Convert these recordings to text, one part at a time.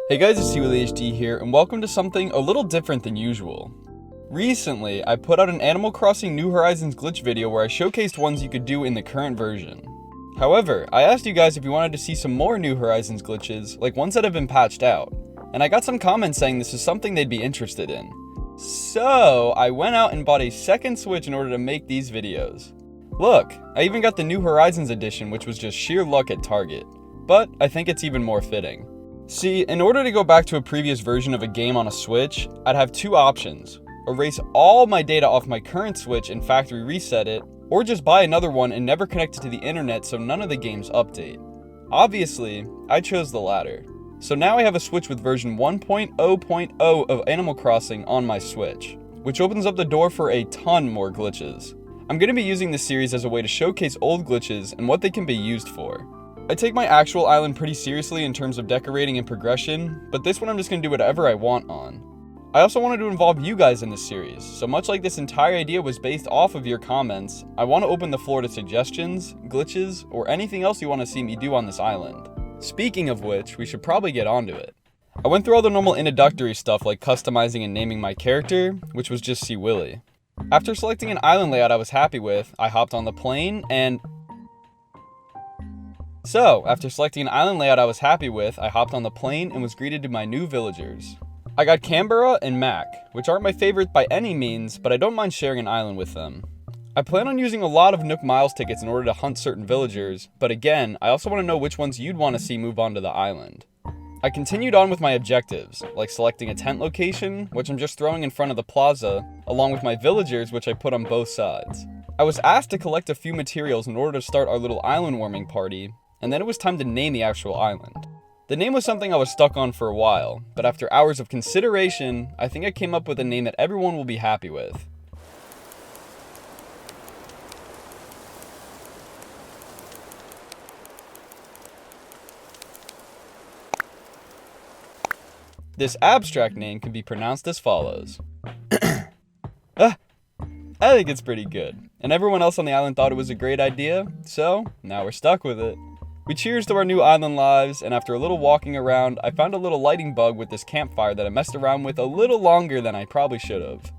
Hey guys, it's CWillyHD here, and welcome to something a little different than usual. Recently, I put out an Animal Crossing New Horizons glitch video where I showcased ones you could do in the current version. However, I asked you guys if you wanted to see some more New Horizons glitches, like ones that have been patched out, and I got some comments saying this is something they'd be interested in. So, I went out and bought a second Switch in order to make these videos. Look, I even got the New Horizons edition, which was just sheer luck at Target, but I think it's even more fitting. See, in order to go back to a previous version of a game on a Switch, I'd have two options: erase all my data off my current Switch and factory reset it, or just buy another one and never connect it to the internet so none of the games update. Obviously, I chose the latter. So now I have a Switch with version 1.0.0 of Animal Crossing on my Switch, which opens up the door for a ton more glitches. I'm going to be using this series as a way to showcase old glitches and what they can be used for. I take my actual island pretty seriously in terms of decorating and progression, but this one I'm just going to do whatever I want on. I also wanted to involve you guys in this series, so much like this entire idea was based off of your comments, I want to open the floor to suggestions, glitches, or anything else you want to see me do on this island. Speaking of which, we should probably get onto it. I went through all the normal introductory stuff like customizing and naming my character, which was just CWilly. After selecting an island layout I was happy with, I hopped on the plane and... after selecting an island layout I was happy with, I hopped on the plane and was greeted to my new villagers. I got Canberra and Mac, which aren't my favorites by any means, but I don't mind sharing an island with them. I plan on using a lot of Nook Miles tickets in order to hunt certain villagers, but again, I also want to know which ones you'd want to see move on to the island. I continued on with my objectives, like selecting a tent location, which I'm just throwing in front of the plaza, along with my villagers, which I put on both sides. I was asked to collect a few materials in order to start our little island warming party, and then it was time to name the actual island. The name was something I was stuck on for a while, but after hours of consideration, I think I came up with a name that everyone will be happy with. This abstract name can be pronounced as follows. I think it's pretty good, and everyone else on the island thought it was a great idea, so now we're stuck with it. We cheers to our new island lives, and after a little walking around, I found a little lighting bug with this campfire that I messed around with a little longer than I probably should have.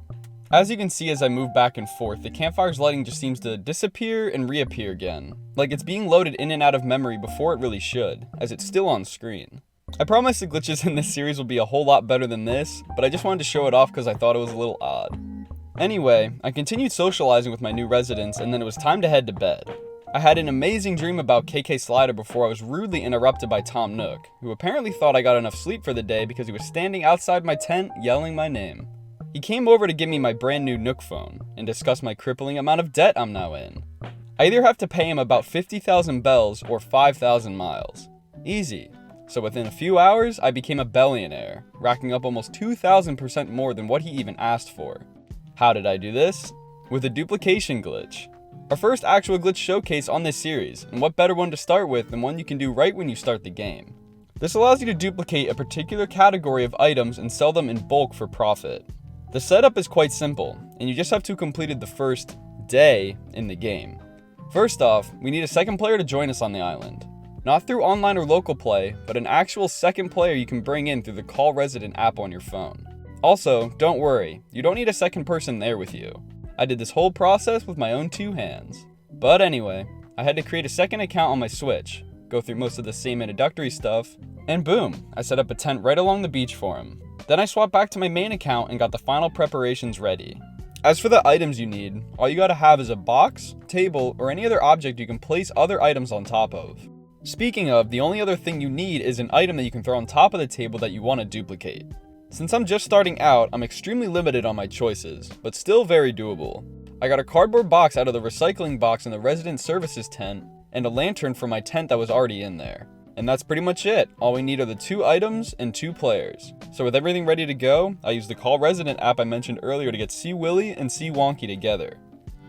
As you can see as I move back and forth, the campfire's lighting just seems to disappear and reappear again, like it's being loaded in and out of memory before it really should, as it's still on screen. I promise the glitches in this series will be a whole lot better than this, but I just wanted to show it off because I thought it was a little odd. Anyway, I continued socializing with my new residents, and then it was time to head to bed. I had an amazing dream about KK Slider before I was rudely interrupted by Tom Nook, who apparently thought I got enough sleep for the day because he was standing outside my tent yelling my name. He came over to give me my brand new Nook phone and discuss my crippling amount of debt I'm now in. I either have to pay him about 50,000 bells or 5,000 miles. Easy. So within a few hours, I became a billionaire, racking up almost 2,000% more than what he even asked for. How did I do this? With a duplication glitch. Our first actual glitch showcase on this series, and what better one to start with than one you can do right when you start the game. This allows you to duplicate a particular category of items and sell them in bulk for profit. The setup is quite simple, and you just have to have completed the first day in the game. First off, we need a second player to join us on the island. Not through online or local play, but an actual second player you can bring in through the Call Resident app on your phone. Also, don't worry, you don't need a second person there with you. I did this whole process with my own two hands. But anyway, I had to create a second account on my Switch, go through most of the same introductory stuff, and boom, I set up a tent right along the beach for him. Then I swapped back to my main account and got the final preparations ready. As for the items you need, all you gotta have is a box, table, or any other object you can place other items on top of. Speaking of, the only other thing you need is an item that you can throw on top of the table that you want to duplicate. Since I'm just starting out, I'm extremely limited on my choices, but still very doable. I got a cardboard box out of the recycling box in the resident services tent, and a lantern for my tent that was already in there. And that's pretty much it. All we need are the two items and two players. So with everything ready to go, I used the Call Resident app I mentioned earlier to get CWilly and CWonky together.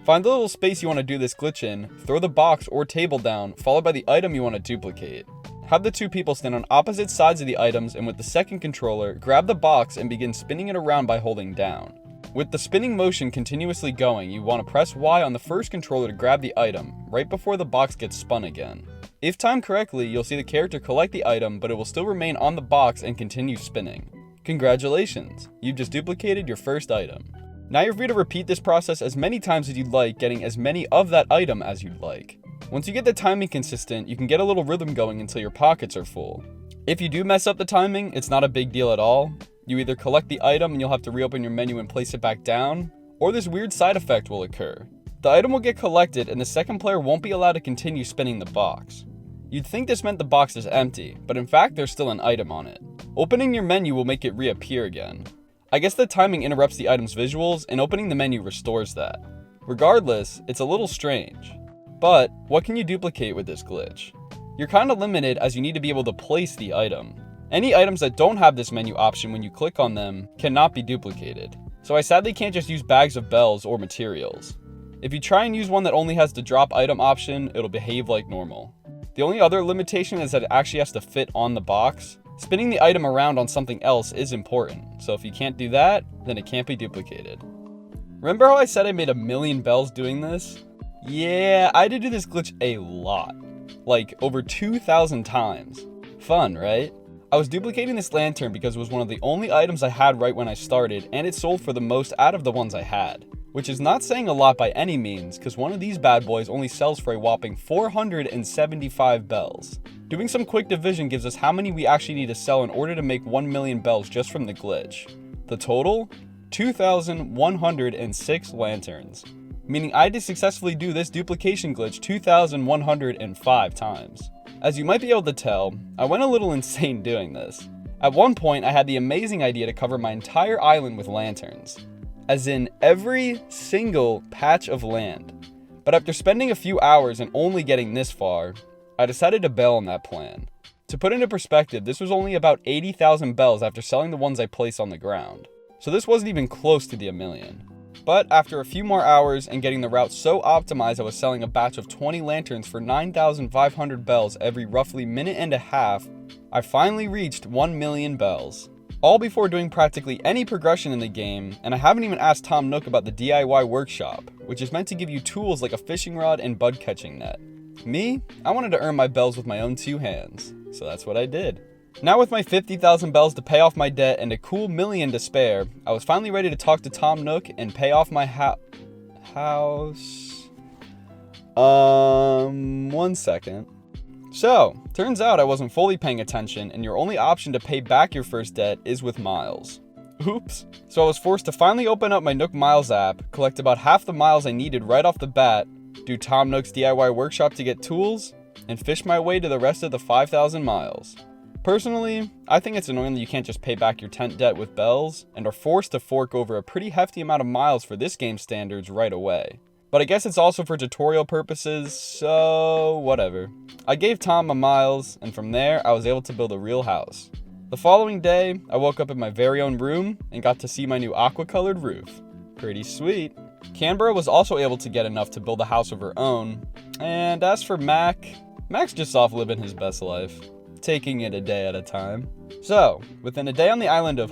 Find the little space you want to do this glitch in, throw the box or table down, followed by the item you want to duplicate. Have the two people stand on opposite sides of the items, and with the second controller, grab the box and begin spinning it around by holding down. With the spinning motion continuously going, you want to press Y on the first controller to grab the item, right before the box gets spun again. If timed correctly, you'll see the character collect the item, but it will still remain on the box and continue spinning. Congratulations, you've just duplicated your first item. Now you're free to repeat this process as many times as you'd like, getting as many of that item as you'd like. Once you get the timing consistent, you can get a little rhythm going until your pockets are full. If you do mess up the timing, it's not a big deal at all. You either collect the item and you'll have to reopen your menu and place it back down, or this weird side effect will occur. The item will get collected and the second player won't be allowed to continue spinning the box. You'd think this meant the box is empty, but in fact there's still an item on it. Opening your menu will make it reappear again. I guess the timing interrupts the item's visuals and opening the menu restores that. Regardless, it's a little strange. But what can you duplicate with this glitch? You're kinda limited as you need to be able to place the item. Any items that don't have this menu option when you click on them cannot be duplicated. So I sadly can't just use bags of bells or materials. If you try and use one that only has the drop item option, it'll behave like normal. The only other limitation is that it actually has to fit on the box. Spinning the item around on something else is important, so if you can't do that, then it can't be duplicated. Remember how I said I made 1,000,000 bells doing this? Yeah, I did do this glitch a lot. Like, over 2,000 times. Fun, right? I was duplicating this lantern because it was one of the only items I had right when I started, and it sold for the most out of the ones I had. Which is not saying a lot by any means, because one of these bad boys only sells for a whopping 475 bells. Doing some quick division gives us how many we actually need to sell in order to make 1,000,000 bells just from the glitch. The total? 2,106 lanterns. Meaning I did successfully do this duplication glitch 2,105 times. As you might be able to tell, I went a little insane doing this. At one point, I had the amazing idea to cover my entire island with lanterns. As in every single patch of land. But after spending a few hours and only getting this far, I decided to bail on that plan. To put into perspective, this was only about 80,000 bells after selling the ones I placed on the ground. So this wasn't even close to the 1,000,000. But after a few more hours and getting the route so optimized I was selling a batch of 20 lanterns for 9,500 bells every roughly minute and a half, I finally reached 1,000,000 bells. All before doing practically any progression in the game, and I haven't even asked Tom Nook about the DIY workshop, which is meant to give you tools like a fishing rod and bud catching net. Me, I wanted to earn my bells with my own two hands, so that's what I did. Now with my 50,000 bells to pay off my debt and a cool 1,000,000 to spare, I was finally ready to talk to Tom Nook and pay off my house. One second. So, turns out I wasn't fully paying attention and your only option to pay back your first debt is with miles. Oops. So I was forced to finally open up my Nook Miles app, collect about half the miles I needed right off the bat, do Tom Nook's DIY workshop to get tools, and fish my way to the rest of the 5,000 miles. Personally, I think it's annoying that you can't just pay back your tent debt with bells, and are forced to fork over a pretty hefty amount of miles for this game's standards right away. But I guess it's also for tutorial purposes, so whatever. I gave Tom my miles, and from there, I was able to build a real house. The following day, I woke up in my very own room and got to see my new aqua-colored roof. Pretty sweet. Canberra was also able to get enough to build a house of her own. And as for Mac's just off living his best life, taking it a day at a time. So, within a day on the island of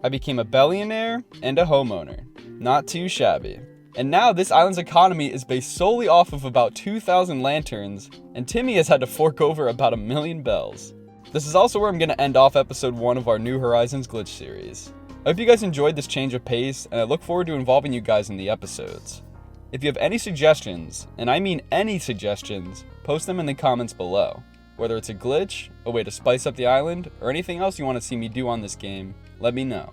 I became a billionaire and a homeowner. Not too shabby. And now this island's economy is based solely off of about 2,000 lanterns, and Timmy has had to fork over about 1,000,000 bells. This is also where I'm going to end off episode 1 of our New Horizons glitch series. I hope you guys enjoyed this change of pace, and I look forward to involving you guys in the episodes. If you have any suggestions, and I mean any suggestions, post them in the comments below. Whether it's a glitch, a way to spice up the island, or anything else you want to see me do on this game, let me know.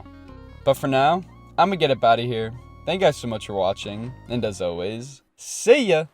But for now, I'm gonna get up out of here. Thank you guys so much for watching, and as always, see ya!